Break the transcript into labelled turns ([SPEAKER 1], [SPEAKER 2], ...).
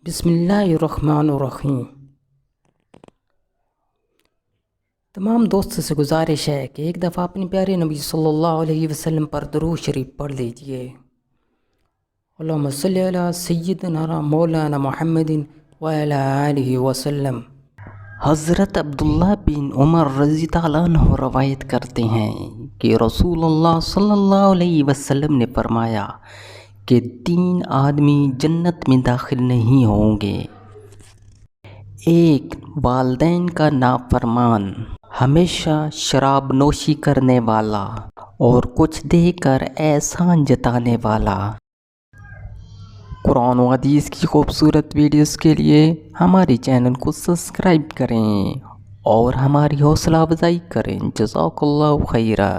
[SPEAKER 1] بسم اللہ الرحمن الرحیم۔ تمام دوستوں سے گزارش ہے کہ ایک دفعہ اپنے پیارے نبی صلی اللہ علیہ وسلم پر درود شریف پڑھ لیجئے۔ اللہم صلی علی سیدنا مولانا محمد وعلی آلہ وسلم۔ حضرت عبداللہ بن عمر رضی اللہ عنہ روایت کرتے ہیں کہ رسول اللہ صلی اللہ علیہ وسلم نے فرمایا کہ 3 آدمی جنت میں داخل نہیں ہوں گے: 1 والدین کا نافرمان، ہمیشہ شراب نوشی کرنے والا اور کچھ دے کر احسان جتانے والا۔ قرآن و حدیث کی خوبصورت ویڈیوز کے لیے ہمارے چینل کو سبسکرائب کریں اور ہماری حوصلہ افزائی کریں۔ جزاک اللہ خیرہ۔